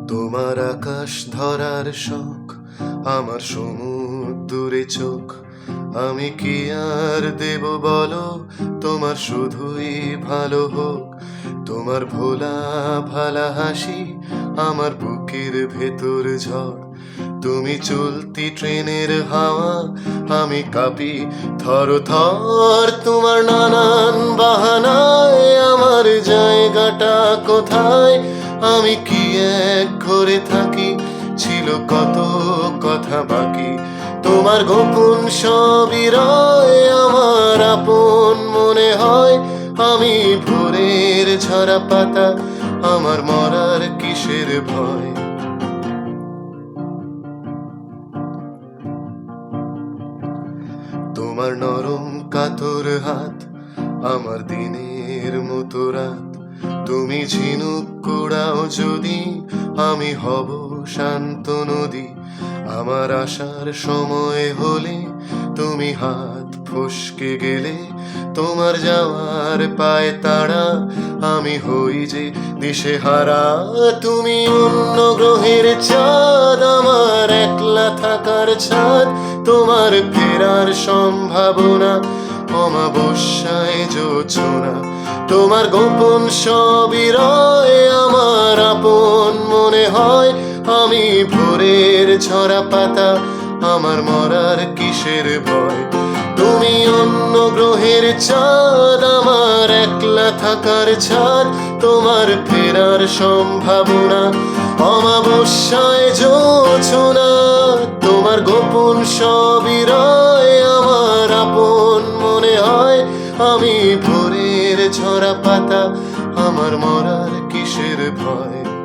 তোমার আকাশ ধরার শখ, আমার সমুদ্রে চোখ। আমি কি আর দেব বলো, তোমার শুধুই ভালো হোক। তোমার ভোলা ভালা হাসি আমার বুকের ভেতর ঝড়। তুমি চলতি ট্রেনের হাওয়া, আমি কাঁপি থর থর। তোমার নানান বাহানায় আমার জায়গাটা কোথায়? আমি কি এক ঘরে থাকি, ছিল কত কথা বাকি। তোমার গোপন সবই রয় আমার আপন মনে হয়। আমি ভোরের ঝরা পাতা, আমার মরার কিসের ভয়? তোমার নরম কাতর হাত আমার দিনের মতো রাত। তুমি ঝিনুক কুড়াও যদি, আমি হব শান্ত নদী। আমার আসার সময় হলে তুমি হাত ফসকে গেলে। তোমার যাওয়ার পায় তাড়া, আমি হই যে দিশেহারা। তুমি অন্য গ্রহের চাঁদ, আমার একলা থাকার ছাদ। তোমার ফেরার সম্ভাবনা অমাবস্যায় জোছনা। তোমার গোপন সবই রয় আমার আপন মনে হয়। আমি ভোরের ঝরা পাতা, আমার মরার কিসের ভয়? তুমি অন্য গ্রহের চাঁদ, আমার একলা থাকার ছাদ। তোমার ফেরার সম্ভাবনা অমাবস্যায় জোছনা। তোমার গোপন সবই রয় আমার আপন মনে হয়। আমি ভোরের ঝরা পাতা, আমার মরার কিসের ভয়?